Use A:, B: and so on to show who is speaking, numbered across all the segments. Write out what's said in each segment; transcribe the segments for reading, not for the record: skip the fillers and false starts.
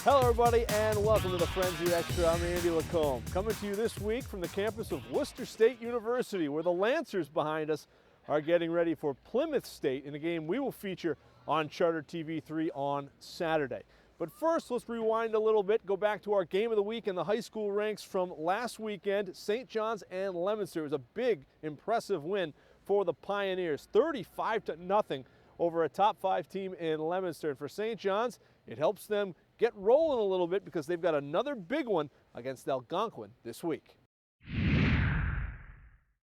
A: Hello everybody and welcome to the Frenzy Extra. I'm Andy Lacombe, coming to you this week from the campus of Worcester State University, where the Lancers behind us are getting ready for Plymouth State in a game we will feature on Charter TV3 on Saturday. But first, let's rewind a little bit, go back to our game of the week in the high school ranks from last weekend. St. John's and Leominster. It was a big, impressive win for the Pioneers, 35-0 over a top 5 team in Leominster. And for St. John's, it helps them get rolling a little bit because they've got another big one against Algonquin this week.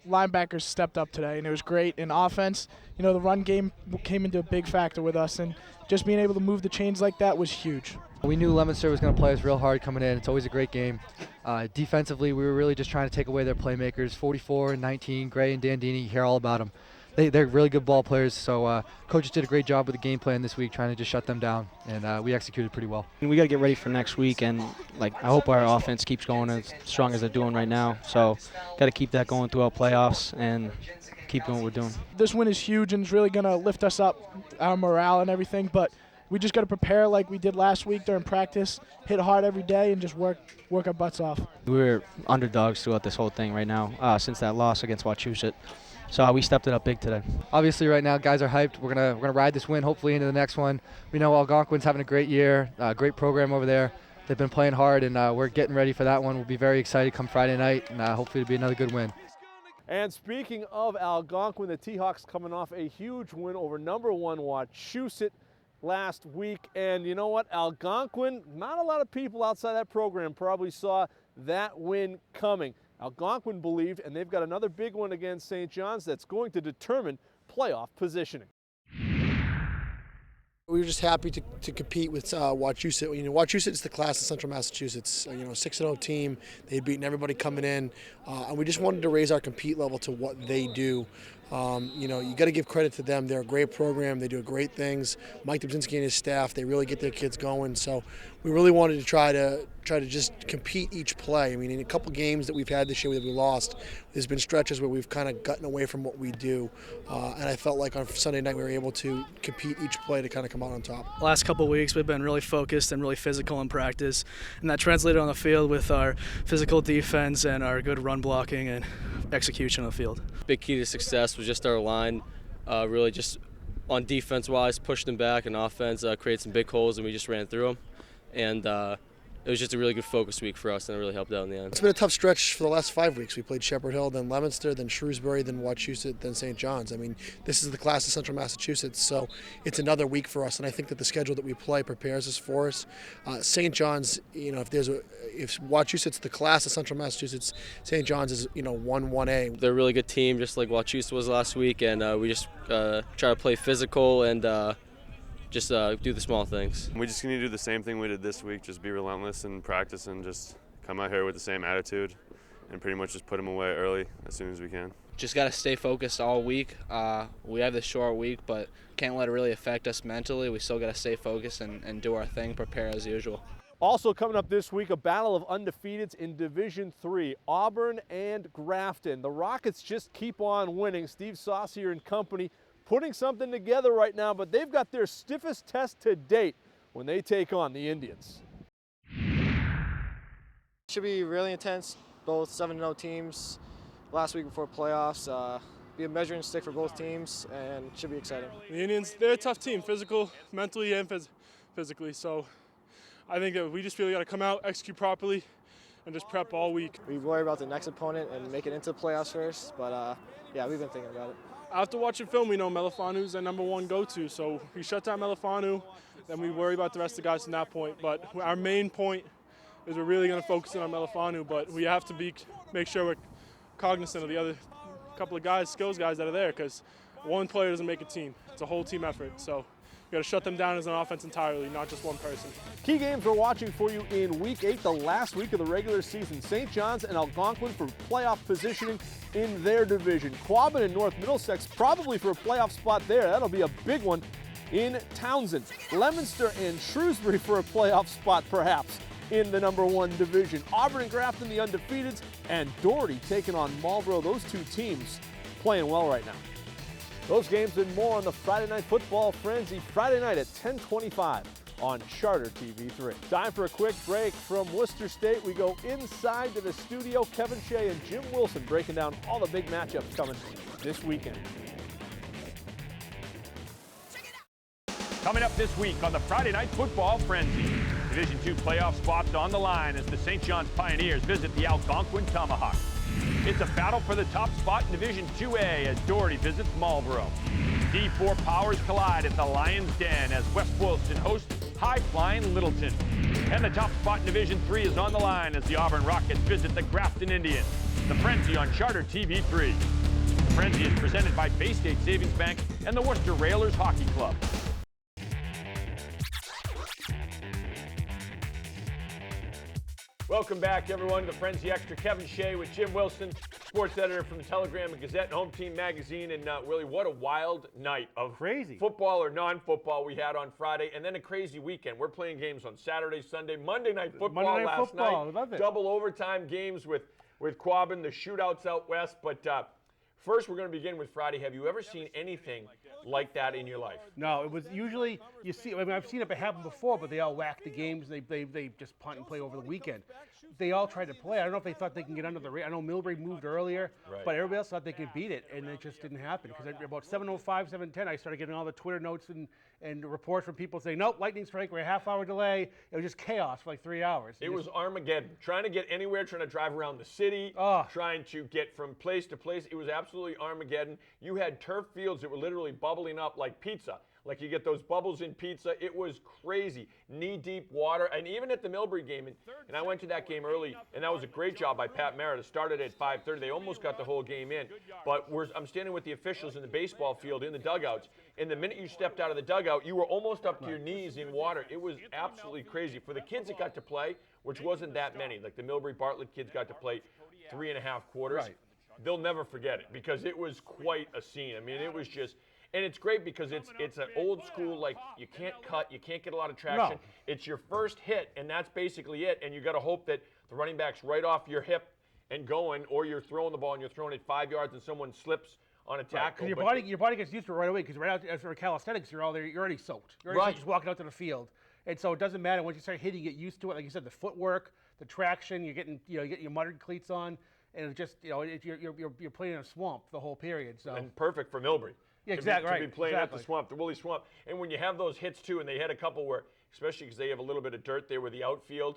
B: Linebackers stepped up today, and it was great. In offense, you know, the run game came into a big factor with us, and just being able to move the chains like that was huge.
C: We knew Leominster was going to play us real hard coming in. It's always a great game. Defensively, we were really just trying to take away their playmakers. 44 and 19, Gray and Dandini, you hear all about them. They're really good ball players, so coaches did a great job with the game plan this week, trying to just shut them down, and we executed pretty well.
D: We got to get ready for next week, and I hope our offense keeps going as strong as they're doing right now. So got to keep that going throughout playoffs and keep doing what we're doing.
B: This win is huge, and it's really going to lift us up, our morale and everything, but we just got to prepare like we did last week during practice, hit hard every day, and just work our butts off.
D: We were underdogs throughout this whole thing right now since that loss against Wachusett. So we stepped it up big today.
C: Obviously, right now, guys are hyped. We're gonna ride this win, hopefully, into the next one. We know Algonquin's having a great year, great program over there. They've been playing hard, and we're getting ready for that one. We'll be very excited come Friday night, and hopefully it'll be another good win.
A: And speaking of Algonquin, the T-Hawks coming off a huge win over number 1 Wachusett last week. And you know what? Algonquin, not a lot of people outside that program probably saw that win coming. Algonquin believed, and they've got another big one against St. John's that's going to determine playoff positioning.
E: We were just happy to compete with Wachusett. You know, Wachusett is the class of Central Massachusetts. 6-0 team. They'd beaten everybody coming in, and we just wanted to raise our compete level to what they do. You got to give credit to them. They're a great program. They do great things. Mike Dubzinski and his staff, they really get their kids going. So we really wanted to try to just compete each play. I mean, in a couple games that we've had this year that we lost, there's been stretches where we've kind of gotten away from what we do. And I felt like on Sunday night we were able to compete each play to kind of come out on top.
F: Last couple of weeks we've been really focused and really physical in practice, and that translated on the field with our physical defense and our good run blocking and execution on the field.
G: Big key to success was just our line, really just on defense-wise, pushed them back, and offense created some big holes, and we just ran through them. And it was just a really good focus week for us, and it really helped out in the end.
E: It's been a tough stretch for the last 5 weeks. We played Shepherd Hill, then Leominster, then Shrewsbury, then Wachusett, then St. John's. I mean, this is the class of Central Massachusetts, so it's another week for us, and I think that the schedule that we play prepares us for us. St. John's, if Wachusett's the class of Central Massachusetts, St. John's is 1-1A.
G: They're a really good team, just like Wachusett was last week, and we just try to play physical and just do the small things.
H: We just need to do the same thing we did this week, just be relentless in practice and just come out here with the same attitude and pretty much just put them away early as soon as we can.
I: Just got to stay focused all week. We have this short week, but can't let it really affect us mentally. We still got to stay focused and do our thing, prepare as usual.
A: Also coming up this week, a battle of undefeateds in Division III, Auburn and Grafton. The Rockets just keep on winning. Steve Saucier and company putting something together right now, but they've got their stiffest test to date when they take on the Indians.
J: Should be really intense, both 7-0 teams last week before playoffs. Be a measuring stick for both teams, and should be exciting.
K: The Indians, they're a tough team, physical, mentally and physically, so I think that we just really got to come out, execute properly, and just prep all week.
J: We worry about the next opponent and make it into the playoffs first, but yeah, we've been thinking about it.
K: After watching film, we know Melifonu's our number 1 go-to, so we shut down Melifonu, then we worry about the rest of the guys from that point. But our main point is we're really going to focus in on Melifonu, but we have to make sure we're cognizant of the other couple of guys, skills guys that are there, because one player doesn't make a team. It's a whole team effort, so we got to shut them down as an offense entirely, not just one person.
A: Key games we're watching for you in Week 8, the last week of the regular season. St. John's and Algonquin for playoff positioning in their division. Quabbin and North Middlesex probably for a playoff spot there. That'll be a big one in Townsend. Leominster and Shrewsbury for a playoff spot perhaps in the number 1 division. Auburn and Grafton, the undefeateds, and Doherty taking on Marlboro. Those two teams playing well right now. Those games and more on the Friday Night Football Frenzy, Friday night at 10:25 on Charter TV3. Time for a quick break. From Worcester State, we go inside to the studio. Kevin Shea and Jim Wilson breaking down all the big matchups coming this weekend.
L: Coming up this week on the Friday Night Football Frenzy. Division II playoff spots on the line as the St. John's Pioneers visit the Algonquin Tomahawks. It's a battle for the top spot in Division IIA as Doherty visits Marlboro. D4 powers collide at the Lions' Den as West Boylston hosts high-flying Littleton. And the top spot in Division III is on the line as the Auburn Rockets visit the Grafton Indians. The Frenzy on Charter TV3. The Frenzy is presented by Bay State Savings Bank and the Worcester Railers Hockey Club.
A: Welcome back, everyone, to Frenzy Extra. Kevin Shea with Jim Wilson, sports editor from the Telegram and Gazette and Home Team Magazine. And really, what a wild night of
M: crazy
A: football or non-football we had on Friday, and then a crazy weekend. We're playing games on Saturday, Sunday, Monday Night Football last night.
M: I love it.
A: Double overtime games with Quabbin, the shootouts out west. But first, we're going to begin with Friday. Have you ever seen anything like that in your life?
M: No, it was usually, you see, I mean, I've seen it happen before, but they all whack the games. They just punt and play over the weekend. They all tried to play. I don't know if they thought they can get under the rate. I know Millbury moved earlier, but everybody else thought they could beat it, and it just didn't happen. Because about 7:05, 7:10, I started getting all the Twitter notes and reports from people saying, nope, lightning strike, we're a half-hour delay. It was just chaos for like 3 hours.
A: It was Armageddon. Trying to get anywhere, trying to drive around the city, trying to get from place to place. It was absolutely Armageddon. You had turf fields that were literally bubbling up like pizza. Like you get those bubbles in pizza. It was crazy. Knee-deep water. And even at the Millbury game, and I went to that game early, and that was a great job by Pat Merritt. It started at 5:30. They almost got the whole game in. But I'm standing with the officials in the baseball field in the dugouts, and the minute you stepped out of the dugout, you were almost up to your knees in water. It was absolutely crazy. For the kids that got to play, which wasn't that many, like the Millbury Bartlett kids got to play 3.5 quarters, they'll never forget it because it was quite a scene. I mean, it was just... And it's great because it's an old school, like, you can't cut, you can't get a lot of traction. No. It's your first hit, and that's basically it. And you got to hope that the running back's right off your hip and going, or you're throwing the ball and you're throwing it 5 yards and someone slips on a tackle.
M: Because your body gets used to it right away because right out after calisthenics, you're already soaked. You're already just walking out to the field. And so it doesn't matter. Once you start hitting, you get used to it. Like you said, the footwork, the traction, you're getting, you get your muddy cleats on, and it just, you're playing in a swamp the whole period. So.
A: And perfect for Millbury.
M: Yeah, exactly.
A: To be playing at the swamp, the Woolly Swamp. And when you have those hits, too, and they had a couple where, especially because they have a little bit of dirt there with the outfield,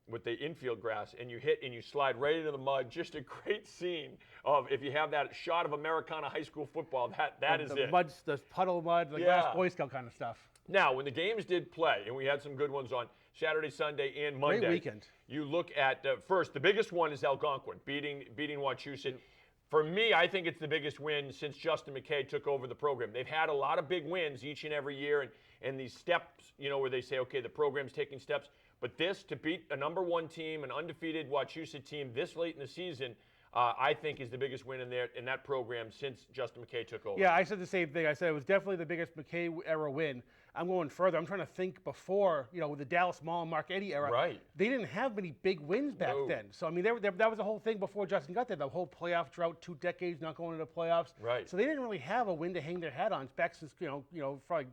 A: with the infield grass, and you hit and you slide right into the mud. Just a great scene of, if you have that shot of Americana high school football, that is it.
M: The puddle mud, the last Boy Scout kind of stuff.
A: Now, when the games did play, and we had some good ones on Saturday, Sunday, and Monday.
M: Great weekend.
A: You look at, first, the biggest one is Algonquin, beating Wachusett. For me, I think it's the biggest win since Justin McKay took over the program. They've had a lot of big wins each and every year, and these steps, where they say, okay, the program's taking steps. But this, to beat a #1 team, an undefeated Wachusett team this late in the season, I think is the biggest win in that program since Justin McKay took over.
M: Yeah, I said the same thing. I said it was definitely the biggest McKay era win. I'm going further. I'm trying to think before, with the Dallas Mall and Mark Eddy era.
A: Right.
M: They didn't have many big wins back then. So, I mean, that was the whole thing before Justin got there. The whole playoff drought, 2 decades not going to the playoffs.
A: Right.
M: So they didn't really have a win to hang their hat on back since, probably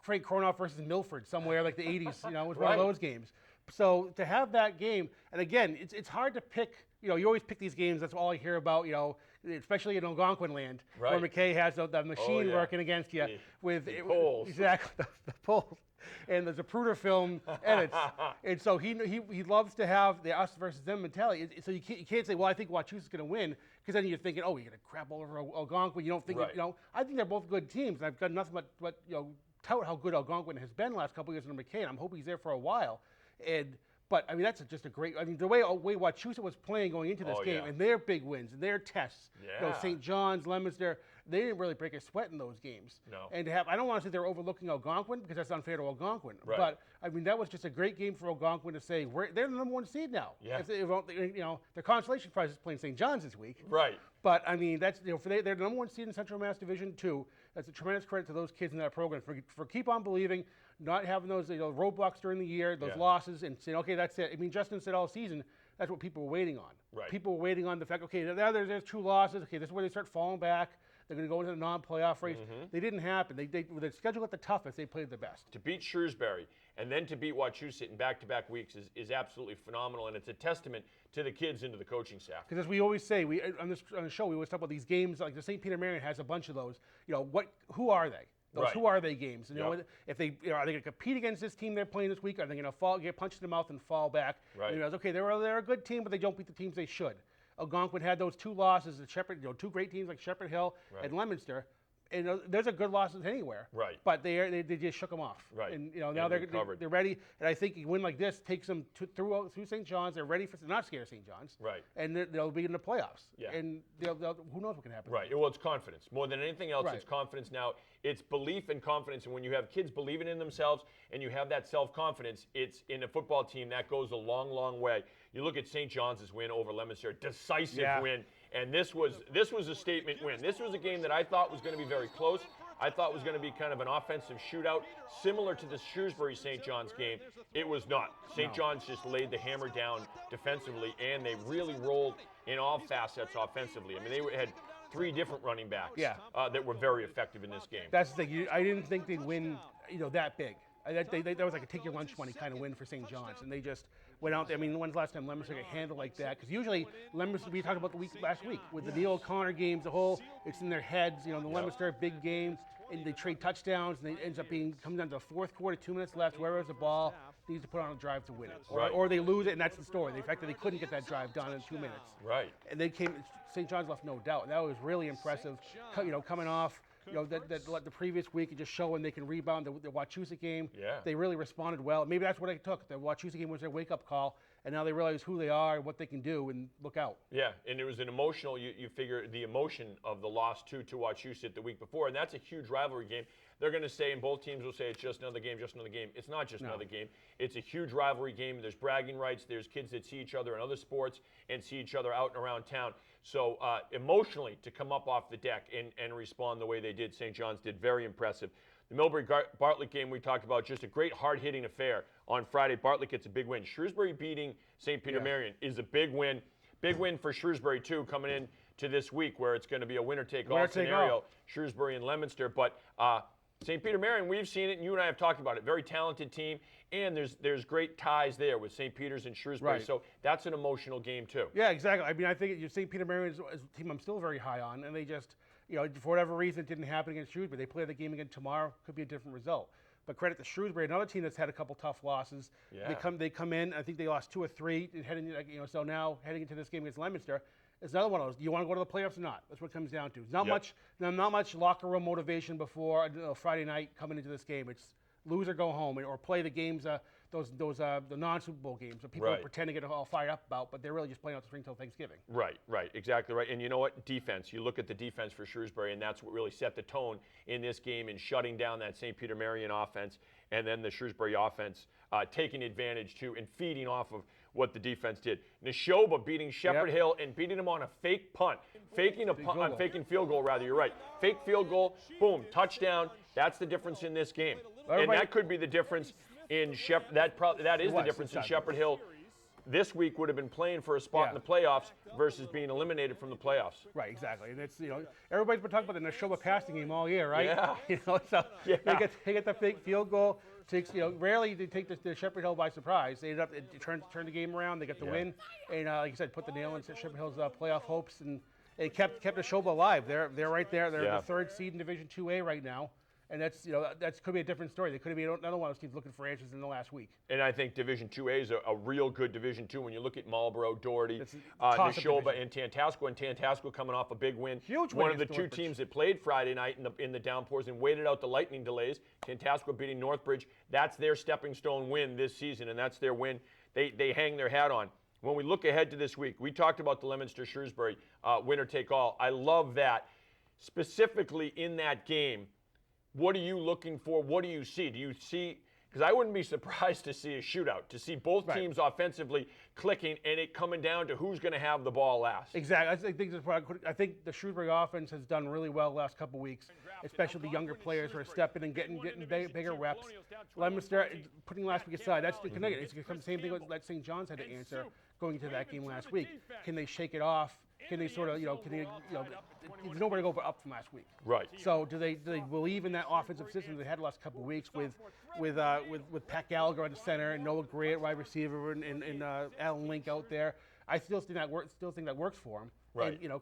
M: Frank Kronoff versus Milford somewhere like the 80s, it was one of those games. So to have that game, and again, it's hard to pick, you always pick these games, that's all I hear about, especially in Algonquin land, where McKay has the machine working against you with
A: the polls.
M: Exactly, the polls. And the Zapruder film edits. And so he loves to have the us versus them mentality. So you can't say, well, I think Wachusett's going to win, because then you're thinking, oh, you're going to crap all over Algonquin. You don't think, I think they're both good teams. And I've got nothing but tout how good Algonquin has been the last couple of years under McKay, and I'm hoping he's there for a while. But I mean, that's just a great. I mean, the way Wachusett was playing going into this game, and their big wins and their tests. St. John's, Leominster, they didn't really break a sweat in those games.
A: No.
M: And I don't want to say they're overlooking Algonquin because that's unfair to Algonquin.
A: Right.
M: But I mean, that was just a great game for Algonquin to say they're the #1 seed now.
A: Yeah.
M: The consolation prize is playing St. John's this week.
A: Right.
M: But I mean, that's they're the #1 seed in Central Mass Division II. That's a tremendous credit to those kids in that program for keep on believing. Not having those roadblocks during the year, those losses, and saying, okay, that's it. I mean, Justin said all season, that's what people were waiting on.
A: Right.
M: People were waiting on the fact, okay, now there's 2 losses. Okay, this is where they start falling back. They're going to go into the non-playoff race. They didn't happen. They with their schedule at the toughest, they played the best.
L: To beat Shrewsbury and then to beat Wachusett in back-to-back weeks is absolutely phenomenal, and it's a testament to the kids and to the coaching staff.
M: Because as we always say, on the show, we always talk about these games. Like the St. Peter Marion has a bunch of those. Who are they? Those
L: Right.
M: who are they games? If they are they going to compete against this team they're playing this week? Are they going to get punched in the mouth and fall back?
L: Right.
M: And okay, they're a good team, but they don't beat the teams they should. Algonquin had those 2 losses. The Shepherd, two great teams like Shepherd Hill and Leominster. And there's a good losses anywhere.
L: Right.
M: But they just shook them off.
L: Right.
M: And now they're ready. And I think a win like this takes them through St. John's. They're ready they're not scared of St. John's.
L: Right.
M: And they'll be in the playoffs.
L: Yeah.
M: And who knows what can happen.
L: Right. Well, it's confidence. More than anything else,
M: Right.
L: it's confidence now. It's belief and confidence. And when you have kids believing in themselves and you have that self-confidence, it's in a football team that goes a long, long way. You look at St. John's win over Leominster, decisive win. And this was a statement win. This was a game that I thought was going to be very close. I thought was going to be kind of an offensive shootout, similar to the Shrewsbury-St. John's game. It was not. St. John's just laid the hammer down defensively, and they really rolled in all facets offensively. I mean, they had 3 different running backs that were very effective in this game.
M: That's the thing. I didn't think they'd win, that big. That was like a take your lunch money kind of win for St. John's, and they just went out there. I mean, when's the last time Leominster got handled like that? Because usually Leominster, we talked about last week with the Neil O'Connor games, it's in their heads. The Leominster big game, and they trade touchdowns, and they ends up coming down to the 4th quarter, 2 minutes left. Whoever has the ball needs to put on a drive to win it, or they lose it, and that's the story. The fact that they couldn't get that drive done in 2 minutes.
L: Right.
M: And they came. St. John's left no doubt. That was really impressive. Coming off. The previous week and just showing they can rebound the Wachusett game.
L: Yeah.
M: They really responded well. Maybe that's what it took. The Wachusett game was their wake-up call, and now they realize who they are and what they can do, and look out.
L: Yeah, and it was an emotional, you figure the emotion of the loss to Wachusett the week before, and that's a huge rivalry game. They're going to say, and both teams will say, it's just another game, just another game. It's not just another game. It's a huge rivalry game. There's bragging rights. There's kids that see each other in other sports and see each other out and around town. So emotionally, to come up off the deck and respond the way they did, St. John's did very impressive. The Millbury-Bartlett game we talked about, just a great hard-hitting affair on Friday. Bartlett gets a big win. Shrewsbury beating St. Peter Marion is a big win. Big win for Shrewsbury, too, coming in to this week where it's going to be a winner-take-all scenario, Shrewsbury and Leominster. But St. Peter Marion, we've seen it, and you and I have talked about it. Very talented team, and there's great ties there with St. Peter's and Shrewsbury.
M: Right.
L: So that's an emotional game, too.
M: Yeah, exactly. I mean, I think St. Peter Marion is a team I'm still very high on, and they just, for whatever reason, it didn't happen against Shrewsbury. They play the game again tomorrow. Could be a different result. But credit to Shrewsbury, another team that's had a couple tough losses.
L: Yeah.
M: They come in. I think they lost 2 or 3, heading so now heading into this game against Leominster. It's another one of those. Do you want to go to the playoffs or not? That's what it comes down to. Not much locker room motivation before Friday night coming into this game. It's lose or go home, or play the games, the non-Super Bowl games that people pretend to get all fired up about, but they're really just playing out the spring till Thanksgiving.
L: Right, exactly right. And you know what? Defense. You look at the defense for Shrewsbury, and that's what really set the tone in this game in shutting down that St. Peter Marion offense, and then the Shrewsbury offense taking advantage too and feeding off of what the defense did. Neshoba beating Shepherd Hill and beating them on a fake punt. Faking field goal, rather, you're right. Fake field goal, boom, touchdown. That's the difference in this game. And that could be the difference in Shepherd. That is the difference in Shepherd Hill. This week would have been playing for a spot in the playoffs versus being eliminated from the playoffs.
M: Right, exactly. And it's everybody's been talking about the Neshoba passing game all year, right?
L: Yeah.
M: So they get the fake field goal. Takes rarely they take the Shepherd Hill by surprise. They ended up turn the game around. They got the win, and like you said, put the nail in Shepherd Hill's playoff hopes, and it kept Neshoba alive. They're right there. They're the 3rd seed in Division 2A right now. And that's could be a different story. They could have been another one of those teams looking for answers in the last week.
L: And I think Division 2A is a real good Division 2 when you look at Marlboro, Doherty, Neshoba, and Tantasco. And Tantasco coming off a big win.
M: Huge
L: one
M: win
L: of the 2 teams that played Friday night in the downpours and waited out the lightning delays. Tantasco beating Northbridge. That's their stepping stone win this season, and that's their win they hang their hat on. When we look ahead to this week, we talked about the Leominster-Shrewsbury winner take all. I love that. Specifically in that game, what are you looking for? What do you see? Do you see, because I wouldn't be surprised to see a shootout, to see both teams offensively clicking and it coming down to who's going to have the ball last.
M: Exactly. I think the Shrewsbury offense has done really well the last couple of weeks, especially the younger players who are stepping and getting bigger reps. Leominster, putting last week aside, that's the Connecticut. It's the same thing that St. John's had to answer going into that game last week. Can they shake it off can they sort of, there's nowhere to go but up from last week.
L: Right.
M: So do they believe in that offensive system they had the last couple of weeks with Pat Gallagher on the center and Noah Gray at wide receiver and Alan Link out there? I still think that works for him.
L: Right.
M: And,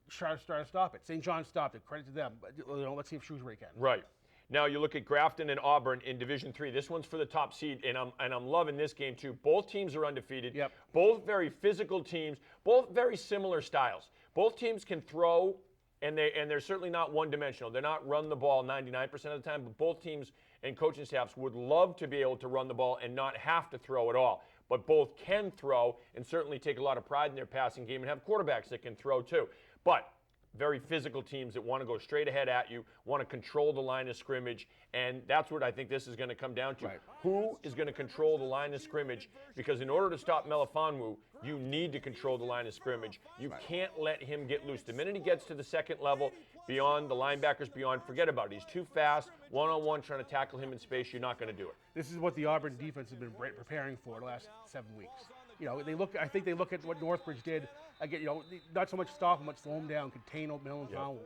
M: try to stop it. St. John stopped it. Credit to them. But let's see if Shrewsbury can.
L: Right. Now you look at Grafton and Auburn in Division III. This one's for the top seed, and I'm loving this game too. Both teams are undefeated.
M: Yep.
L: Both very physical teams. Both very similar styles. Both teams can throw, and they're certainly not one-dimensional. They're not run the ball 99% of the time. But both teams and coaching staffs would love to be able to run the ball and not have to throw at all. But both can throw and certainly take a lot of pride in their passing game and have quarterbacks that can throw too. But very physical teams that want to go straight ahead at you, want to control the line of scrimmage, and that's what I think this is going to come down to.
M: Right.
L: Who is going to control the line of scrimmage? Because in order to stop Melifonwu, you need to control the line of scrimmage. You can't let him get loose. The minute he gets to the second level, beyond the linebackers, forget about it. He's too fast, one-on-one, trying to tackle him in space. You're not going to do it.
M: This is what the Auburn defense has been preparing for the last 7 weeks. I think they look at what Northbridge did. Again, not so much stop him, but slow him down, contain Melifonwu.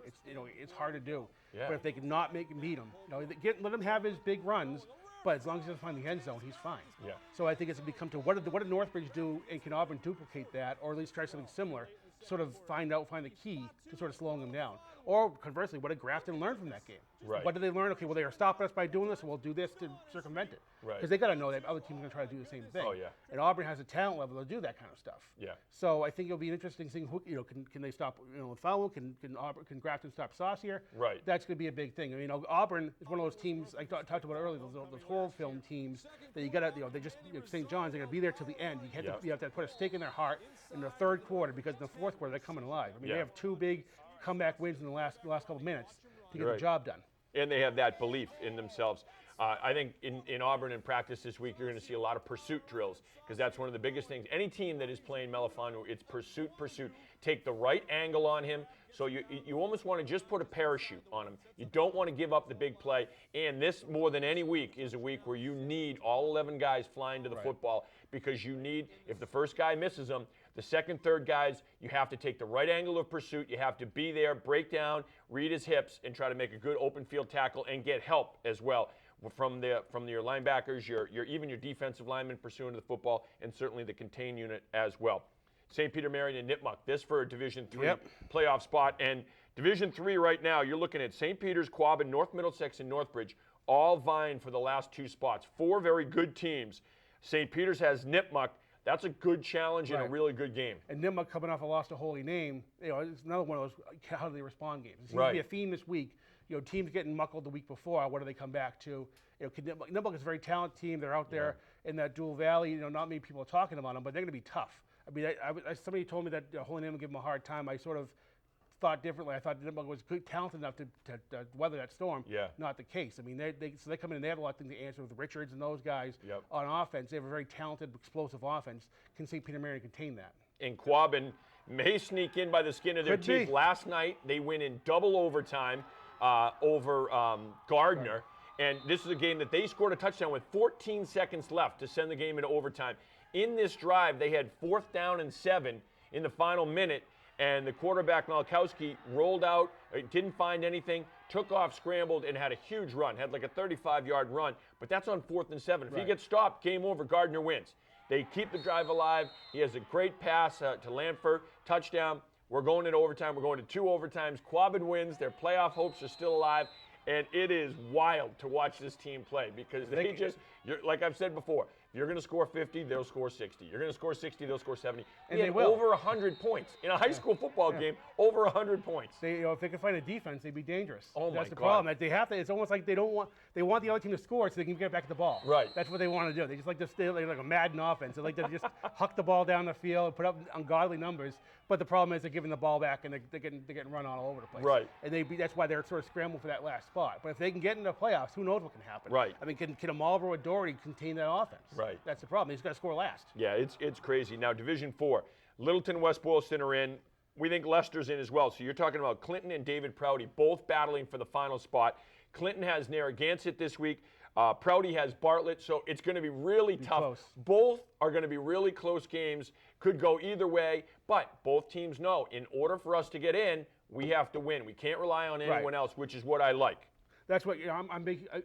M: It's hard to do.
L: Yeah.
M: But if they can not make him beat him, let him have his big runs. But as long as he doesn't find the end zone, he's fine.
L: Yeah.
M: So I think it's become to what did Northbridge do, and can Auburn duplicate that, or at least try something similar? Sort of find the key to sort of slowing them down. Or conversely, what did Grafton learn from that game?
L: Right.
M: What did they learn? Okay, well, they are stopping us by doing this, and we'll do this to circumvent it.
L: Right.
M: Because they got to know that other teams are going to try to do the same thing.
L: Oh, yeah.
M: And Auburn has a talent level to do that kind of stuff.
L: Yeah.
M: So I think it'll be an interesting thing. Can they stop Melifonwu? Can Grafton stop Saucier?
L: Right.
M: That's going to be a big thing. I mean, Auburn is one of those teams I talked about earlier. Those horror film teams that you got to, they just St. John's. They're going to be there till the end. You have to put a stake in their heart in the third quarter, because in the fourth quarter they're coming alive. I mean, they have two big comeback wins in the last couple minutes to get the job done.
L: And they have that belief in themselves. I think in Auburn in practice this week, you're going to see a lot of pursuit drills, because that's one of the biggest things. Any team that is playing Melifonwu, it's pursuit. Take the right angle on him. So you almost want to just put a parachute on him. You don't want to give up the big play. And this, more than any week, is a week where you need all 11 guys flying to the football, because you need, if the first guy misses them, the second, third guys, you have to take the right angle of pursuit. You have to be there, break down, read his hips, and try to make a good open field tackle and get help as well from your linebackers, even your defensive linemen pursuing the football, and certainly the contain unit as well. St. Peter Marion and Nipmuc, this for a Division III playoff spot. And Division III right now, you're looking at St. Peter's, Quabbin, North Middlesex, and Northbridge, all vying for the last two spots. Four very good teams. St. Peter's has Nipmuc. That's a good challenge and a really good game.
M: And Nipmuc coming off a loss to Holy Name, it's another one of those how do they respond games. It seems to be a theme this week. Teams getting muckled the week before. What do they come back to? Nipmuc is a very talented team. They're out there in that Dual Valley. Not many people are talking about them, but they're going to be tough. I mean, somebody told me that Holy Name would give them a hard time. I sort of thought differently. I thought Nipmuc was good, talented enough to weather that storm. Yeah. Not the case. I mean, they come in and they have a lot of things to answer with Richards and those guys on offense. They have a very talented, explosive offense. Can St. Peter Marion contain that?
L: And Quabbin may sneak in by the skin of their teeth. Last night, they win in double overtime over Gardner. And this is a game that they scored a touchdown with 14 seconds left to send the game into overtime. In this drive, they had 4th down and 7 in the final minute. And the quarterback, Malkowski, rolled out, didn't find anything, took off, scrambled, and had a huge run. Had like a 35-yard run, but that's on 4th and 7. If he gets stopped, game over, Gardner wins. They keep the drive alive. He has a great pass to Lanford, touchdown. We're going into overtime. We're going to 2 overtimes. Quabbin wins. Their playoff hopes are still alive. And it is wild to watch this team play, because they just, like I've said before, if you're going to score 50, they'll score 60. You're going to score 60, they'll score 70.
M: And they will.
L: Over 100 points. In a high school football game, over 100 points.
M: If they could find a defense, they'd be dangerous.
L: Oh,
M: That's the problem. They have to. It's almost like they want the other team to score so they can get back the ball.
L: Right.
M: That's what they want to do. They just like to stay like a Madden offense. They like to just huck the ball down the field, put up ungodly numbers. But the problem is they're giving the ball back and they're getting run all over the place.
L: Right.
M: And that's why they're sort of scrambling for that last spot. But if they can get into the playoffs, who knows what can happen?
L: Right.
M: I mean, can a Marlboro or Doherty contain that offense?
L: Right.
M: That's the problem. He's got to score last.
L: Yeah, it's crazy. Now, Division IV, Littleton, West Boylston are in. We think Leicester's in as well. So you're talking about Clinton and David Prouty both battling for the final spot. Clinton has Narragansett this week. Prouty has Bartlett, so it's going to be really tough.
M: Close.
L: Both are going to be really close games. Could go either way, but both teams know in order for us to get in, we have to win. We can't rely on anyone else, which is what I like.
M: That's what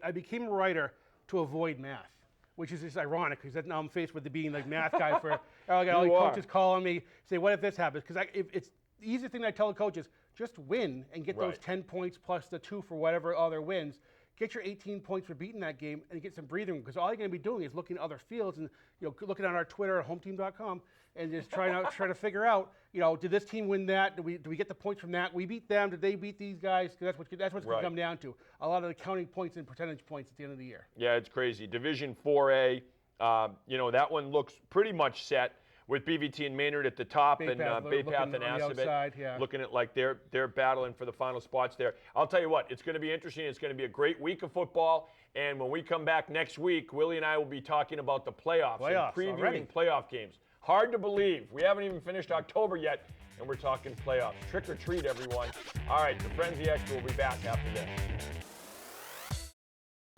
M: I became a writer to avoid math, which is just ironic because now I'm faced with being like math guy for. I got all these coaches calling me, say, "What if this happens?" Because it's the easiest thing I tell the coaches: just win and get those 10 points plus the 2 for whatever other wins. Get your 18 points for beating that game and get some breathing room because all you're going to be doing is looking at other fields and looking on our Twitter at hometeam.com and just trying to figure out did this team win that? Do we get the points from that? We beat them. Did they beat these guys? Because that's what's going to come down to. A lot of the counting points and percentage points at the end of the year.
L: Yeah, it's crazy. Division 4A, that one looks pretty much set with BVT and Maynard at the top and Bay Path and Assabet looking at like they're battling for the final spots there. I'll tell you what, it's going to be interesting. It's going to be a great week of football. And when we come back next week, Willie and I will be talking about the playoffs and previewing playoff games. Hard to believe. We haven't even finished October yet, and we're talking playoffs. Trick or treat, everyone. All right, the Frenzy Extra will be back after this.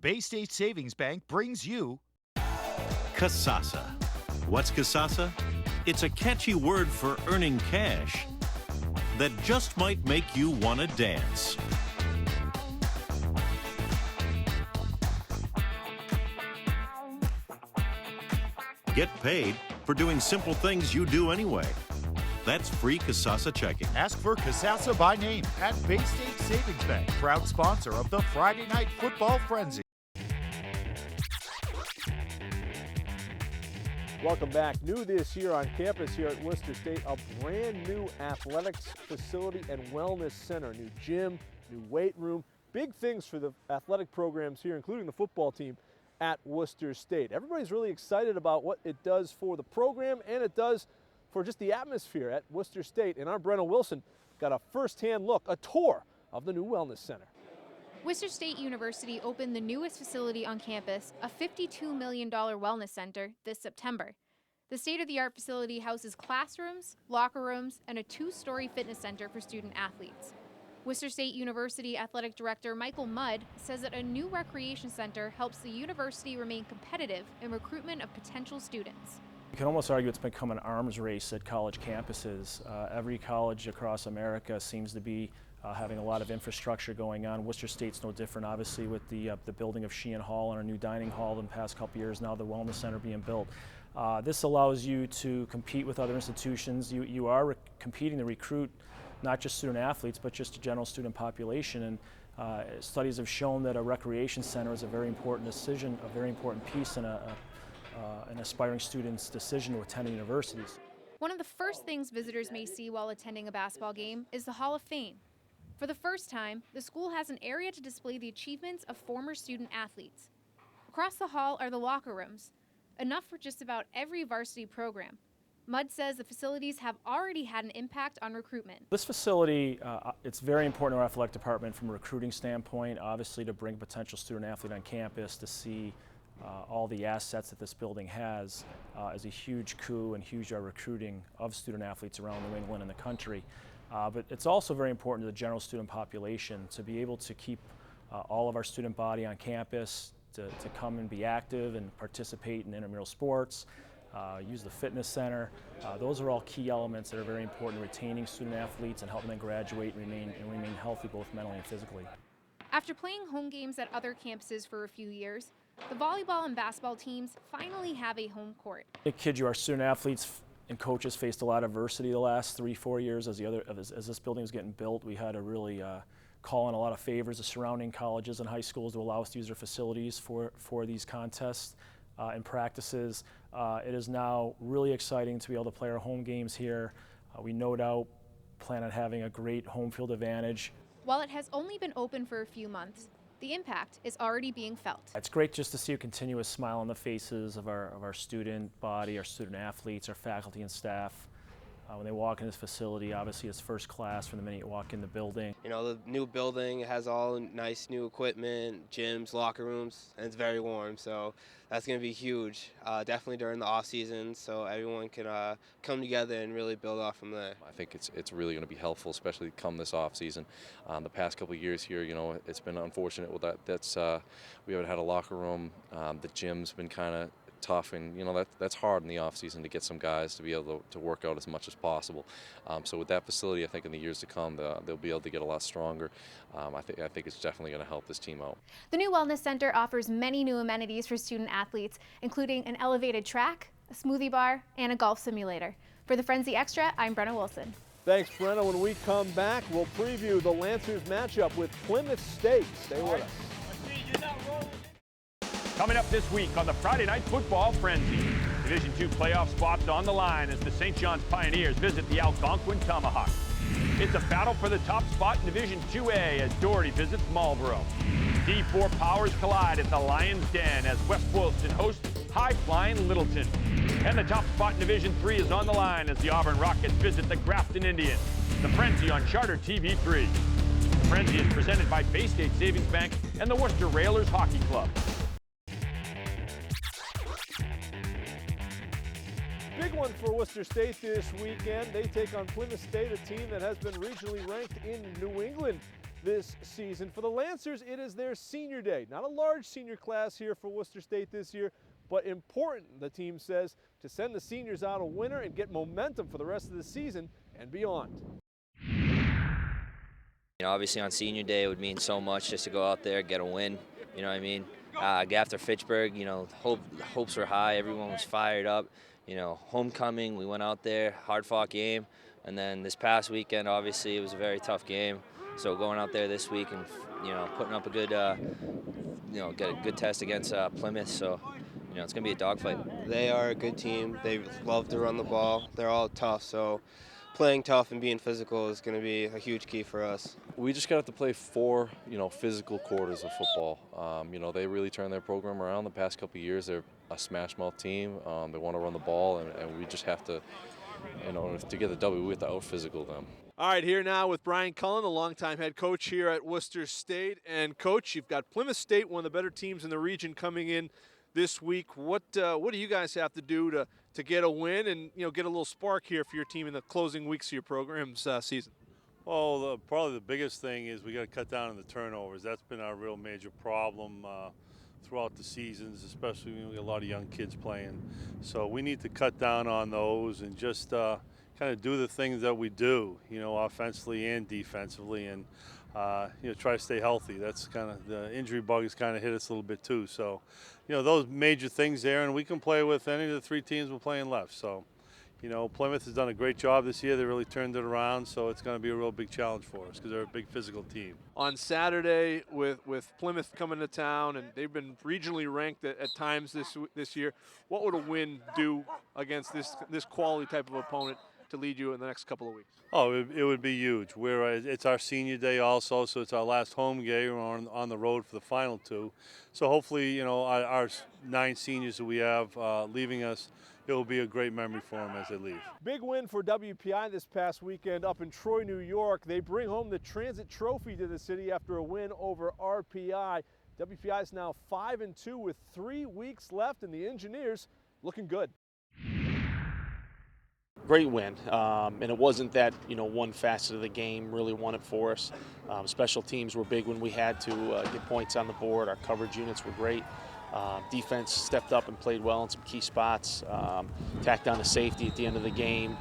N: Bay State Savings Bank brings you Kasasa. What's Kasasa? It's a catchy word for earning cash that just might make you want to dance. Get paid for doing simple things you do anyway. That's free Kasasa checking.
O: Ask for Kasasa by name at Bay State Savings Bank, proud sponsor of the Friday Night Football Frenzy.
A: Welcome back. New this year on campus here at Worcester State, a brand new athletics facility and wellness center. New gym, new weight room, big things for the athletic programs here, including the football team at Worcester State. Everybody's really excited about what it does for the program and it does for just the atmosphere at Worcester State. And our Brenna Wilson got a first-hand look, a tour of the new wellness center.
P: Worcester State University opened the newest facility on campus, a $52 million wellness center, this September. The state-of-the-art facility houses classrooms, locker rooms, and a 2-story fitness center for student athletes. Worcester State University Athletic Director Michael Mudd says that a new recreation center helps the university remain competitive in recruitment of potential students.
Q: You can almost argue it's become an arms race at college campuses. Every college across America seems to be having a lot of infrastructure going on. Worcester State's no different, obviously, with the building of Shea Hall and our new dining hall in the past couple years, now the wellness center being built. This allows you to compete with other institutions. You are competing to recruit not just student athletes, but just the general student population. And studies have shown that a recreation center is a very important decision, a very important piece in an aspiring student's decision to attend universities.
P: One of the first things visitors may see while attending a basketball game is the Hall of Fame. For the first time, the school has an area to display the achievements of former student athletes. Across the hall are the locker rooms, enough for just about every varsity program. Mudd says the facilities have already had an impact on recruitment.
Q: This facility, it's very important to our athletic department from a recruiting standpoint, obviously to bring potential student athlete on campus to see all the assets that this building has is a huge coup and huge recruiting of student athletes around New England and the country. But it's also very important to the general student population to be able to keep all of our student body on campus, to come and be active and participate in intramural sports, use the fitness center. Those are all key elements that are very important to retaining student athletes and helping them graduate and remain healthy both mentally and physically.
P: After playing home games at other campuses for a few years, the volleyball and basketball teams finally have a home court. I
Q: kid you, our student athletes and coaches faced a lot of adversity the last 3-4 years as this building was getting built. We had to really call in a lot of favors of surrounding colleges and high schools to allow us to use their facilities for these contests and practices. It is now really exciting to be able to play our home games here. We no doubt plan on having a great home field advantage.
P: While it has only been open for a few months, the impact is already being felt.
Q: It's great just to see a continuous smile on the faces of our student body, our student athletes, our faculty and staff. When they walk in this facility, obviously it's first class from the minute you walk in the building.
R: You know, the new building has all nice new equipment, gyms, locker rooms, and it's very warm, so that's going to be huge, definitely during the off season, so everyone can come together and really build off from there.
S: I think it's really going to be helpful, especially come this off season. The past couple of years here, you know, it's been unfortunate with that. We haven't had a locker room. The gym's been kind of tough, and you know that's hard in the off season to get some guys to be able to work out as much as possible. So with that facility, I think in the years to come they'll be able to get a lot stronger. I think it's definitely going to help this team out.
P: The new Wellness Center offers many new amenities for student athletes, including an elevated track, a smoothie bar, and a golf simulator. For the Frenzy Extra, I'm Brenna Wilson.
A: Thanks, Brenna. When we come back, we'll preview the Lancers matchup with Plymouth State. Stay with us.
L: Coming up this week on the Friday Night Football Frenzy. Division II playoff spots on the line as the St. John's Pioneers visit the Algonquin Tomahawks. It's a battle for the top spot in Division IIA as Doherty visits Marlboro. D4 powers collide at the Lions' Den as West Boylston hosts high-flying Littleton. And the top spot in Division III is on the line as the Auburn Rockets visit the Grafton Indians. The Frenzy on Charter TV3. The Frenzy is presented by Bay State Savings Bank and the Worcester Railers Hockey Club.
A: Big one for Worcester State this weekend. They take on Plymouth State, a team that has been regionally ranked in New England this season. For the Lancers, it is their senior day. Not a large senior class here for Worcester State this year, but important, the team says, to send the seniors out a winner and get momentum for the rest of the season and beyond.
T: You know, obviously on senior day it would mean so much just to go out there, get a win, you know what I mean? After Fitchburg, you know, hopes were high, everyone was fired up. You know, homecoming, we went out there, hard-fought game, and then this past weekend, obviously, it was a very tough game. So going out there this week and, you know, putting up a good, you know, get a good test against Plymouth. So, you know, it's going to be a dogfight.
R: They are a good team. They love to run the ball. They're all tough, so playing tough and being physical is going to be a huge key for us.
S: We just got to play 4, you know, physical quarters of football. You know, they really turned their program around the past couple of years. They're a smash mouth team. They want to run the ball, and we just have to, you know, to get the W, we have to out-physical them.
A: All right, here now with Brian Cullen, the longtime head coach here at Worcester State. And, Coach, you've got Plymouth State, one of the better teams in the region, coming in this week. What do you guys have to do to get a win and, you know, get a little spark here for your team in the closing weeks of your program's season?
U: Well, probably the biggest thing is we got to cut down on the turnovers. That's been our real major problem throughout the seasons, especially when we have a lot of young kids playing. So we need to cut down on those and just kind of do the things that we do, you know, offensively and defensively, and you know, try to stay healthy. That's kind of the injury bug has kind of hit us a little bit too. So, you know, those major things there, and we can play with any of the 3 teams we're playing left. So, you know, Plymouth has done a great job this year. They really turned it around, so it's going to be a real big challenge for us because they're a big physical team.
A: On Saturday, with Plymouth coming to town, and they've been regionally ranked at times this year, what would a win do against this quality type of opponent to lead you in the next couple of weeks?
U: Oh, it would be huge. It's our senior day also, so it's our last home game. We're on the road for the final 2. So hopefully, you know, our 9 seniors that we have leaving us, it will be a great memory for them as they leave.
A: Big win for WPI this past weekend up in Troy, New York. They bring home the Transit Trophy to the city after a win over RPI. WPI is now 5-2 with 3 weeks left, and the Engineers looking good.
V: Great win, and it wasn't that, you know, one facet of the game really won it for us. Special teams were big when we had to get points on the board. Our coverage units were great. Defense stepped up and played well in some key spots. Tacked down a safety at the end of the game.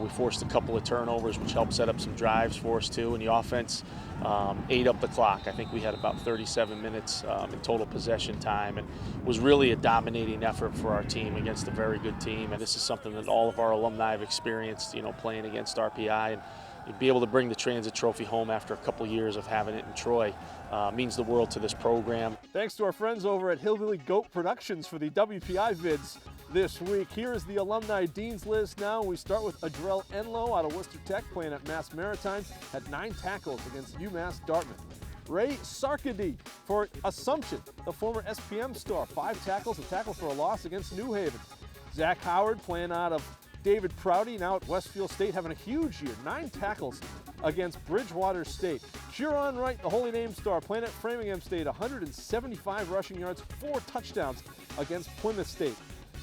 V: We forced a couple of turnovers, which helped set up some drives for us too. And the offense ate up the clock. I think we had about 37 minutes in total possession time, and was really a dominating effort for our team against a very good team. And this is something that all of our alumni have experienced, you know, playing against RPI. And be able to bring the Transit Trophy home after a couple years of having it in Troy means the world to this program.
A: Thanks to our friends over at Hillbilly Goat Productions for the WPI vids this week. Here is the alumni dean's list now. We start with Adrell Enlow out of Worcester Tech, playing at Mass Maritime, had 9 tackles against UMass Dartmouth. Ray Sarkady for Assumption, the former SPM star, 5 tackles, a tackle for a loss against New Haven. Zach Howard, playing out of David Prouty, now at Westfield State, having a huge year. 9 tackles against Bridgewater State. Huron Wright, the Holy Name star, playing at Framingham State, 175 rushing yards, 4 touchdowns against Plymouth State.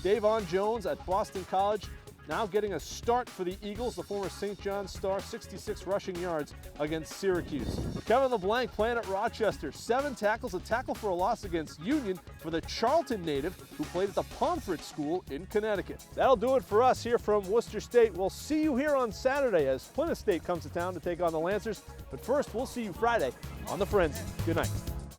A: Davon Jones at Boston College, now getting a start for the Eagles, the former St. John's star, 66 rushing yards against Syracuse. Kevin LeBlanc playing at Rochester, 7 tackles, a tackle for a loss against Union for the Charlton native who played at the Pomfret School in Connecticut. That'll do it for us here from Worcester State. We'll see you here on Saturday as Plymouth State comes to town to take on the Lancers. But first, we'll see you Friday on the Frenzy. Good night.